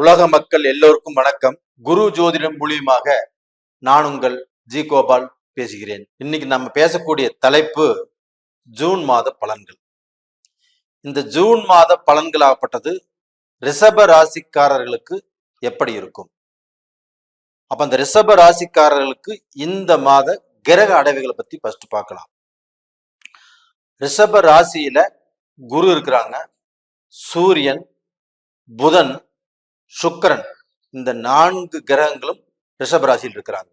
உலக மக்கள் எல்லோருக்கும் வணக்கம். குரு ஜோதிடம் மூலியமாக நான் உங்கள் ஜி கோபால் பேசுகிறேன். இன்னைக்கு நம்ம பேசக்கூடிய தலைப்பு ஜூன் மாத பலன்கள். இந்த ஜூன் மாத பலன்களாகப்பட்டது ரிஷப ராசிக்காரர்களுக்கு எப்படி இருக்கும்? அப்ப அந்த ரிஷப ராசிக்காரர்களுக்கு இந்த மாத கிரக அடைவுகளை பத்தி ஃபர்ஸ்ட் பார்க்கலாம். ரிஷப ராசியில குரு இருக்கிறாங்க, சூரியன், புதன், சுக்கிரன், இந்த 4 கிரகங்களும் ரிஷபராசியில் இருக்கிறாங்க.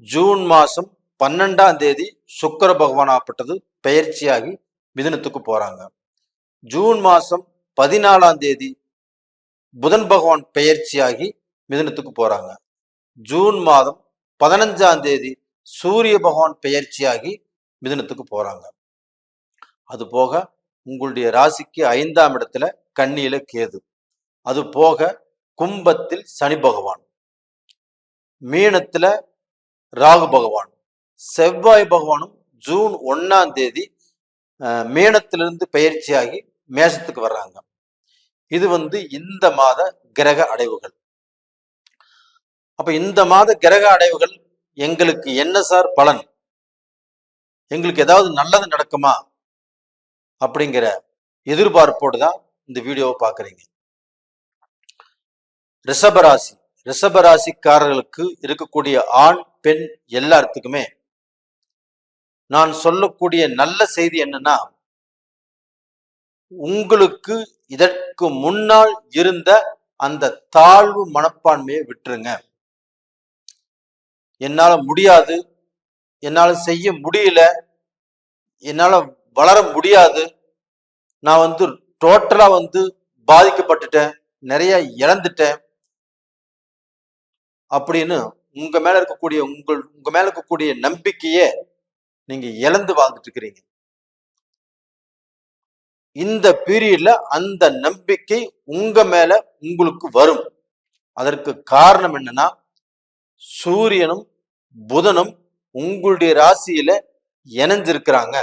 ஜூன் மாசம் 12ஆம் தேதி சுக்கிர பகவான் ஆப்பட்டது பெயர்ச்சியாகி மிதுனத்துக்கு போறாங்க. ஜூன் மாசம் 14ஆம் தேதி புதன் பகவான் பெயர்ச்சியாகி மிதுனத்துக்கு போறாங்க. ஜூன் மாதம் 15ஆம் தேதி சூரிய பகவான் பெயர்ச்சியாகி மிதுனத்துக்கு போறாங்க. அது போக உங்களுடைய ராசிக்கு 5ஆம் இடத்துல கன்னியில கேது, அது போக கும்பத்தில் சனி பகவான், மீனத்துல ராகு பகவான், செவ்வாய் பகவானும் ஜூன் 1ஆம் தேதி மீனத்திலிருந்து பயிற்சியாகி மேசத்துக்கு வர்றாங்க. இது இந்த மாத கிரக அடைவுகள். அப்ப இந்த மாத கிரக அடைவுகள் எங்களுக்கு என்ன சார் பலன், எங்களுக்கு ஏதாவது நல்லது நடக்குமா அப்படிங்கிற எதிர்பார்ப்போடு தான் இந்த வீடியோவை பார்க்குறீங்க. ரிஷபராசி, ரிஷபராசிக்காரர்களுக்கு இருக்கக்கூடிய ஆண் பெண் எல்லாத்துக்குமே நான் சொல்லக்கூடிய நல்ல செய்தி என்னன்னா, உங்களுக்கு இதற்கு முன்னால் இருந்த அந்த தாழ்வு மனப்பான்மையை விட்டுருங்க. என்னால முடியாது, என்னால செய்ய முடியல, என்னால வளர முடியாது, நான் டோட்டலா பாதிக்கப்பட்டுட்டேன், நிறைய இழந்துட்டேன் அப்படின்னு உங்க மேல இருக்கக்கூடிய நம்பிக்கையே நீங்க இழந்து வாழ்ந்துட்டு இருக்கிறீங்க. இந்த பீரியட்ல அந்த நம்பிக்கை உங்க மேல உங்களுக்கு வரும். அதற்கு காரணம் என்னன்னா, சூரியனும் புதனும் உங்களுடைய ராசியில இணைஞ்சிருக்கிறாங்க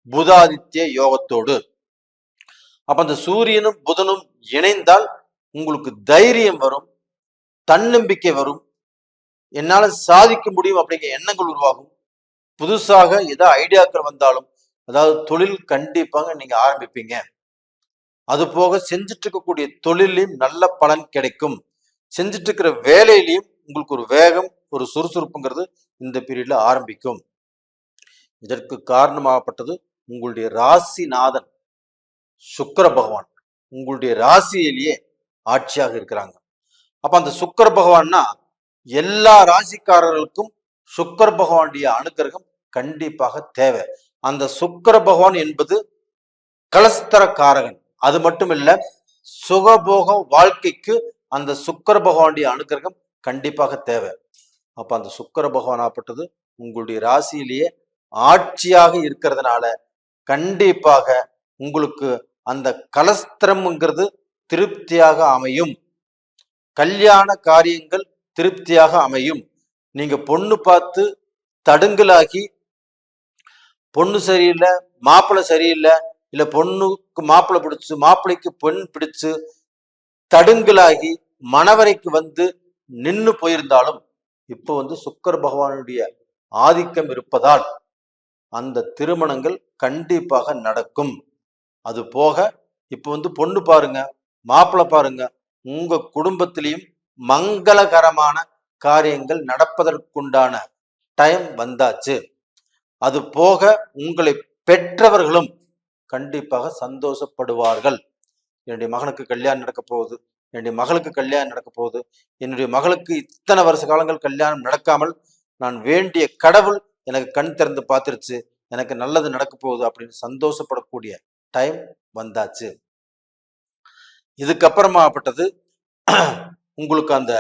புதாதித்ய யோகத்தோடு. அப்ப அந்த சூரியனும் புதனும் இணைந்தால் உங்களுக்கு தைரியம் வரும், தன்னம்பிக்கை வரும், என்னால சாதிக்க முடியும் அப்படிங்கிற எண்ணங்கள் உருவாகும். புதுசாக ஏதோ ஐடியாக்கள் வந்தாலும், அதாவது தொழில் கண்டிப்பாக நீங்க ஆரம்பிப்பீங்க. அது போக செஞ்சுட்டு இருக்கக்கூடிய தொழிலையும் நல்ல பலன் கிடைக்கும். செஞ்சுட்டு இருக்கிற வேலையிலையும் உங்களுக்கு ஒரு வேகம், ஒரு சுறுசுறுப்புங்கிறது இந்த பீரியட்ல ஆரம்பிக்கும். இதற்கு காரணமாகப்பட்டது உங்களுடைய ராசிநாதன் சுக்கிர பகவான் உங்களுடைய ராசியிலேயே ஆட்சியாக இருக்கிறாங்க. அப்ப அந்த சுக்கிர பகவான்னா எல்லா ராசிக்காரர்களுக்கும் சுக்கிர பகவானுடைய அனுகிரகம் கண்டிப்பாக தேவை. அந்த சுக்கிர பகவான் என்பது கலஸ்தர காரகன். அது மட்டும் இல்ல, சுகபோக வாழ்க்கைக்கு அந்த சுக்கிர பகவானுடைய அனுகிரகம் கண்டிப்பாக தேவை. அப்ப அந்த சுக்கிர பகவான் ஆப்பட்டது உங்களுடைய ராசியிலேயே ஆட்சியாக இருக்கிறதுனால கண்டிப்பாக உங்களுக்கு அந்த கலஸ்திரம்ங்கிறது திருப்தியாக அமையும். கல்யாண காரியங்கள் திருப்தியாக அமையும். நீங்க பொண்ணு பார்த்து தடுங்கலாகி, பொண்ணு சரியில்லை, மாப்பிள்ளை சரியில்லை, இல்ல பொண்ணுக்கு மாப்பிள்ளை பிடிச்சு, மாப்பிள்ளைக்கு பெண் பிடிச்சு தடுங்கலாகி மணவரைக்கு நின்னு போயிருந்தாலும் இப்போ சுக்கிர பகவானுடைய ஆதிக்கம் இருப்பதால் அந்த திருமணங்கள் கண்டிப்பாக நடக்கும். அது போக இப்போ பொண்ணு பாருங்க, மாப்பிள்ளை பாருங்க, உங்க குடும்பத்திலையும் மங்களகரமான காரியங்கள் நடப்பதற்குண்டான டைம் வந்தாச்சு. அது போக உங்களை பெற்றவர்களும் கண்டிப்பாக சந்தோஷப்படுவார்கள். என்னுடைய மகனுக்கு கல்யாணம் நடக்க போகுது, என்னுடைய மகளுக்கு கல்யாணம் நடக்க போகுது, என்னுடைய மகளுக்கு இத்தனை வருஷ காலங்கள் கல்யாணம் நடக்காமல் நான் வேண்டிய கடவுள் எனக்கு கண் திறந்து பார்த்துருச்சு, எனக்கு நல்லது நடக்க போகுது அப்படின்னு சந்தோஷப்படக்கூடிய டைம் வந்தாச்சு. இதுக்கப்புறமாப்பட்டது உங்களுக்கு அந்த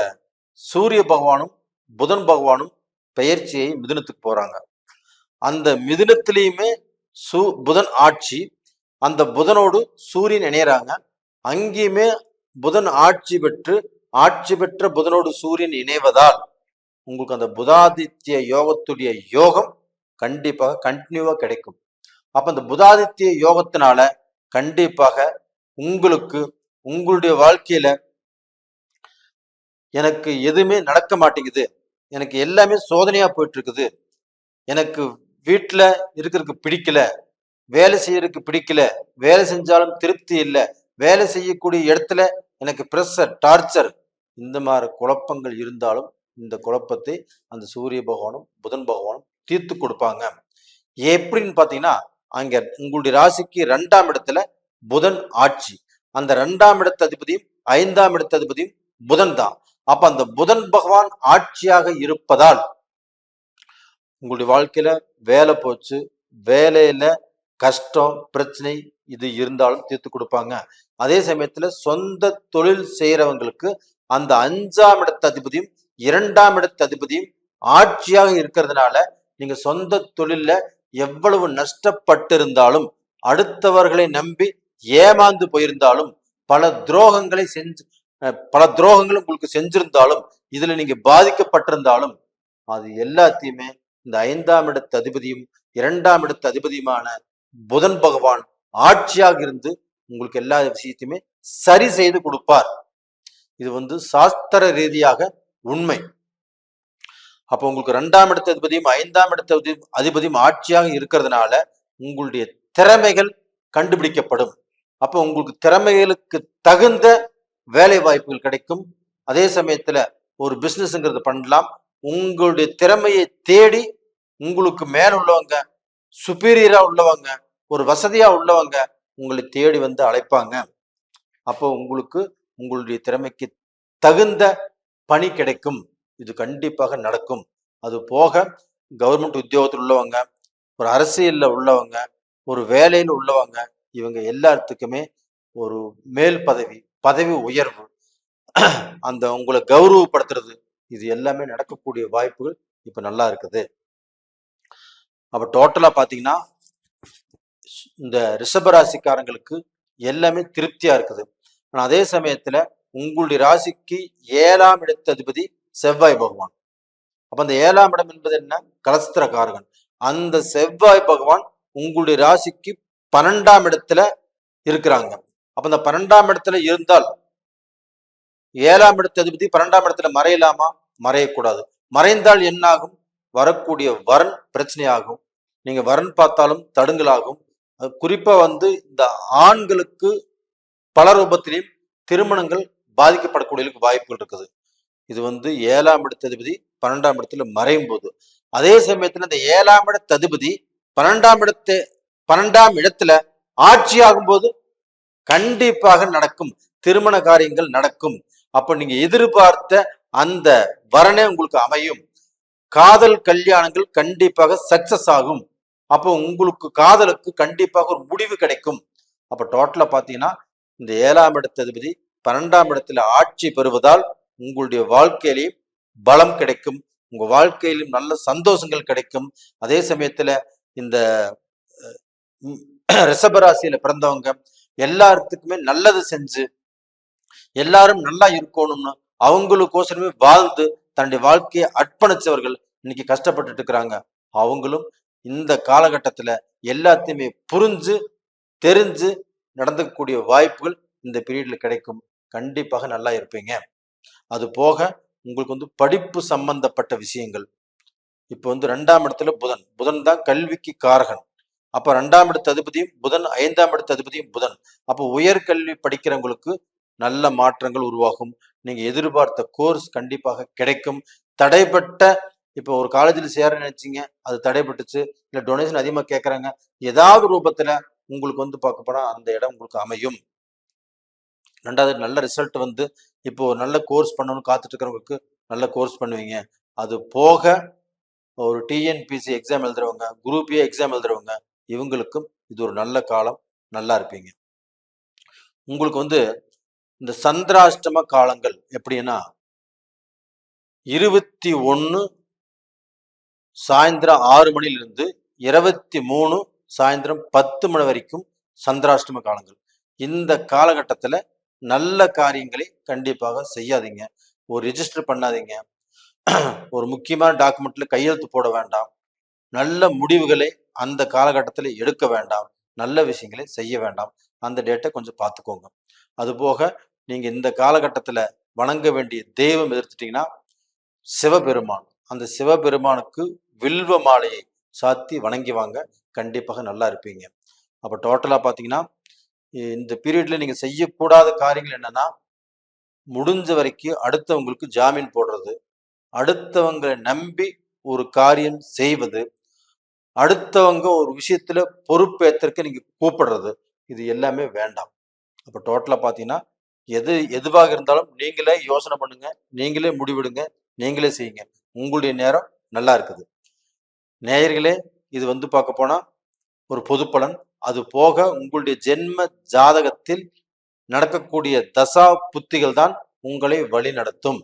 சூரிய பகவானும் புதன் பகவானும் பெயர்ச்சியை மிதுனத்துக்கு போறாங்க. அந்த மிதுனத்திலையுமே புதன் ஆட்சி, அந்த புதனோடு சூரியன் இணையறாங்க. அங்கேயுமே புதன் ஆட்சி பெற்ற புதனோடு சூரியன் இணைவதால் உங்களுக்கு அந்த புதாதித்ய யோகத்துடைய யோகம் கண்டிப்பாக கண்டினியூவா கிடைக்கும். அப்ப அந்த புதாதித்ய யோகத்தினால கண்டிப்பாக உங்களுக்கு உங்களுடைய வாழ்க்கையில எனக்கு எதுவுமே நடக்க மாட்டேங்குது, எனக்கு எல்லாமே சோதனையா போயிட்டு இருக்குது, எனக்கு வீட்டுல இருக்கிறதுக்கு பிடிக்கல, வேலை செய்யறதுக்கு பிடிக்கல, வேலை செஞ்சாலும் திருப்தி இல்லை, வேலை செய்யக்கூடிய இடத்துல எனக்கு பிரஷர் டார்ச்சர், இந்த மாதிரி குழப்பங்கள் இருந்தாலும் இந்த குழப்பத்தை அந்த சூரிய பகவானும் புதன் பகவானும் தீர்த்து கொடுப்பாங்க. எப்படின்னு பாத்தீங்கன்னா, அங்க உங்களுடைய ராசிக்கு 2ஆம் இடத்துல புதன் ஆட்சி, அந்த 2ஆம் இடத்து அதிபதியும் 5ஆம் இடத்து அதிபதியும் புதன் தான். அப்ப அந்த புதன் பகவான் ஆட்சியாக இருப்பதால் உங்களுடைய வாழ்க்கையில வேலை போச்சு, வேலையில கஷ்டம் பிரச்சனை இது இருந்தாலும் தீர்த்து கொடுப்பாங்க. அதே சமயத்துல சொந்த தொழில் செய்யறவங்களுக்கு அந்த 5ஆம் இடத்து அதிபதியும் 2ஆம் இடத்து அதிபதியும் ஆட்சியாக இருக்கிறதுனால நீங்க சொந்த தொழில்ல எவ்வளவு நஷ்டப்பட்டிருந்தாலும், அடுத்தவர்களை நம்பி ஏமாந்து போயிருந்தாலும், பல துரோகங்களை உங்களுக்கு செஞ்சிருந்தாலும், இதுல நீங்க பாதிக்கப்பட்டிருந்தாலும், அது எல்லாத்தையுமே இந்த 5ஆம் இடத்து அதிபதியும் 2ஆம் இடத்து அதிபதியுமான புதன் பகவான் ஆட்சியாக இருந்து உங்களுக்கு எல்லா விஷயத்தையுமே சரி செய்து கொடுப்பார். இது சாஸ்திர ரீதியாக உண்மை. அப்போ உங்களுக்கு 2ஆம் இடத்து அதிபதியும் 5ஆம் இடத்து அதிபதியும் ஆட்சியாக இருக்கிறதுனால உங்களுடைய திறமைகள் கண்டுபிடிக்கப்படும். அப்போ உங்களுக்கு திறமைகளுக்கு தகுந்த வேலை வாய்ப்புகள் கிடைக்கும். அதே சமயத்துல ஒரு பிசினஸ்ங்கிறது பண்ணலாம். உங்களுடைய திறமையை தேடி உங்களுக்கு மேல உள்ளவங்க, சுப்பீரியரா உள்ளவங்க, ஒரு வசதியா உள்ளவங்க உங்களை தேடி வந்து அழைப்பாங்க. அப்போ உங்களுக்கு உங்களுடைய திறமைக்கு தகுந்த பணி கிடைக்கும். இது கண்டிப்பாக நடக்கும். அது போக கவர்மெண்ட் உத்தியோகத்தில் உள்ளவங்க, ஒரு அரசியல்ல உள்ளவங்க, ஒரு வேலையில் உள்ளவங்க, இவங்க எல்லாத்துக்குமே ஒரு மேல் பதவி உயர்வு, அந்த உங்களை கௌரவப்படுத்துறது, இது எல்லாமே நடக்கக்கூடிய வாய்ப்புகள் இப்ப நல்லா இருக்குது. அப்ப டோட்டலா பாத்தீங்கன்னா இந்த ரிஷபராசிக்காரங்களுக்கு எல்லாமே திருப்தியா இருக்குது. ஆனா அதே சமயத்துல உங்களுடைய ராசிக்கு 7ஆம் இடத்து அதிபதி செவ்வாய் பகவான். அப்ப அந்த 7ஆம் இடம் என்பது என்ன? கலஸ்திரகாரகன். அந்த செவ்வாய் பகவான் உங்களுடைய ராசிக்கு 12ஆம் இடத்துல இருக்கிறாங்க. அப்ப இந்த 12ஆம் இடத்துல இருந்தால் 7ஆம் இடத்து அதிபதி 12ஆம் இடத்துல மறையலாமா? மறையக்கூடாது. மறைந்தால் என்ன ஆகும்? வரக்கூடிய வரன் பிரச்சனையாகும். நீங்க வரன் பார்த்தாலும் தடுங்கலாகும். குறிப்பா இந்த ஆண்களுக்கு பல ரூபத்திலையும் திருமணங்கள் பாதிக்கப்படக்கூடிய வாய்ப்புகள் இருக்குது. இது 7ஆம் இடத்து அதிபதி 12ஆம் இடத்துல மறையும் போது, அதே சமயத்துல இந்த 7ஆம் இடத்து அதிபதி 12ஆம் இடத்துல ஆட்சி ஆகும் போது கண்டிப்பாக நடக்கும், திருமண காரியங்கள் நடக்கும். அப்ப நீங்க எதிர்பார்த்த அந்த வரனே உங்களுக்கு அமையும். காதல் கல்யாணங்கள் கண்டிப்பாக சக்சஸ் ஆகும். அப்போ உங்களுக்கு காதலுக்கு கண்டிப்பாக ஒரு முடிவு கிடைக்கும். அப்ப டோட்டலா பாத்தீங்கன்னா இந்த 7ஆம் இடத்து அதிபதி 12ஆம் இடத்துல ஆட்சி பெறுவதால் உங்களுடைய வாழ்க்கையிலையும் பலம் கிடைக்கும், உங்க வாழ்க்கையிலும் நல்ல சந்தோஷங்கள் கிடைக்கும். அதே சமயத்துல இந்த ரிஷபராசியில பிறந்தவங்க எல்லாத்துக்குமே நல்லது செஞ்சு எல்லாரும் நல்லா இருக்கணும்னு அவங்களுக்கோசரமே வாழ்ந்து தன்னுடைய வாழ்க்கையை அர்ப்பணிச்சவர்கள் இன்னைக்கு கஷ்டப்பட்டுட்டு இருக்கிறாங்க. அவங்களும் இந்த காலகட்டத்துல எல்லாத்தையுமே புரிஞ்சு தெரிஞ்சு நடந்துக்கூடிய வாய்ப்புகள் இந்த பீரியட்ல கிடைக்கும். கண்டிப்பாக நல்லா இருப்பீங்க. அது போக உங்களுக்கு படிப்பு சம்பந்தப்பட்ட விஷயங்கள், இப்போ 2ஆம் இடத்துல புதன் தான் கல்விக்கு காரகன். அப்ப 2ஆம் இடத்து அதிபதியும் புதன், 5ஆம் இடத்து அதிபதியும் புதன். அப்போ உயர்கல்வி படிக்கிறவங்களுக்கு நல்ல மாற்றங்கள் உருவாகும். நீங்க எதிர்பார்த்த கோர்ஸ் கண்டிப்பாக கிடைக்கும். தடைப்பட்ட இப்போ ஒரு காலேஜில் சேர நினைச்சீங்க, அது தடைப்பட்டுச்சு, இல்லை டொனேஷன் அதிகமாக கேட்குறாங்க, ஏதாவது ரூபத்துல உங்களுக்கு பார்க்க போனா அந்த இடம் உங்களுக்கு அமையும். 2வது நல்ல ரிசல்ட் இப்போ நல்ல கோர்ஸ் பண்ணணும்னு காத்துட்டு இருக்கிறவங்களுக்கு நல்ல கோர்ஸ் பண்ணுவீங்க. அது போக ஒரு டிஎன்பிசி எக்ஸாம் எழுதுறவங்க, குரூப் ஏ எக்ஸாம் எழுதுறவங்க, இவங்களுக்கும் இது ஒரு நல்ல காலம், நல்லா இருப்பீங்க. உங்களுக்கு இந்த சந்திராஷ்டம காலங்கள் எப்படின்னா 21 சாயந்தரம் 6 மணிலிருந்து 23 சாயந்தரம் 10 மணி வரைக்கும் சந்திராஷ்டம காலங்கள். இந்த காலகட்டத்துல நல்ல காரியங்களை கண்டிப்பாக செய்யாதீங்க. ஒரு ரிஜிஸ்டர் பண்ணாதீங்க, ஒரு முக்கியமான டாக்குமெண்ட்ல கையெழுத்து போட வேண்டாம், நல்ல முடிவுகளை அந்த காலகட்டத்தில் எடுக்க வேண்டாம், நல்ல விஷயங்களை செய்ய வேண்டாம். அந்த டேட்டை கொஞ்சம் பார்த்துக்கோங்க. அது போக நீங்க இந்த காலகட்டத்துல வணங்க வேண்டிய தெய்வம் எதிர்த்துட்டீங்கன்னா சிவபெருமான். அந்த சிவபெருமானுக்கு வில்வ மாலையை சாத்தி வணங்கி வாங்க. கண்டிப்பாக நல்லா இருப்பீங்க. அப்போ டோட்டலா பார்த்தீங்கன்னா, இந்த பீரியட்ல நீங்க செய்யக்கூடாத காரியங்கள் என்னன்னா, முடிஞ்ச வரைக்கும் அடுத்தவங்களுக்கு ஜாமீன் போடுறது, அடுத்தவங்களை நம்பி ஒரு காரியம் செய்வது, அடுத்தவங்க ஒரு விஷயத்துல பொறுப்பேற்க நீங்க கூப்பிடுறது, இது எல்லாமே வேண்டாம். அப்ப டோட்டலா பாத்தீங்கன்னா, எதுவாக இருந்தாலும் நீங்களே யோசனை பண்ணுங்க, நீங்களே முடிவெடுங்க, நீங்களே செய்யுங்க. உங்களுடைய நேரம் நல்லா இருக்குது. நேயர்களே, இது பார்க்க போனா ஒரு பொது பலன். அது போக உங்களுடைய ஜென்ம ஜாதகத்தில் நடக்கக்கூடிய தசா புத்திகள் தான் உங்களை வழி நடத்தும்.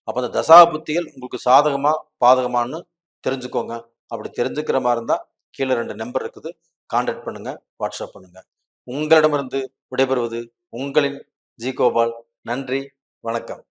அப்ப அந்த தசா புத்திகள் உங்களுக்கு சாதகமா பாதகமானு தெரிஞ்சுக்கோங்க. அப்படி தெரிஞ்சுக்கிற மாதிரி இருந்தா கீழே 2 நம்பர் இருக்குது, கான்டாக்ட் பண்ணுங்க, வாட்ஸ்அப் பண்ணுங்க. உங்களிடமிருந்து விடைபெறுவது உங்களின் ஜி கோபால். நன்றி, வணக்கம்.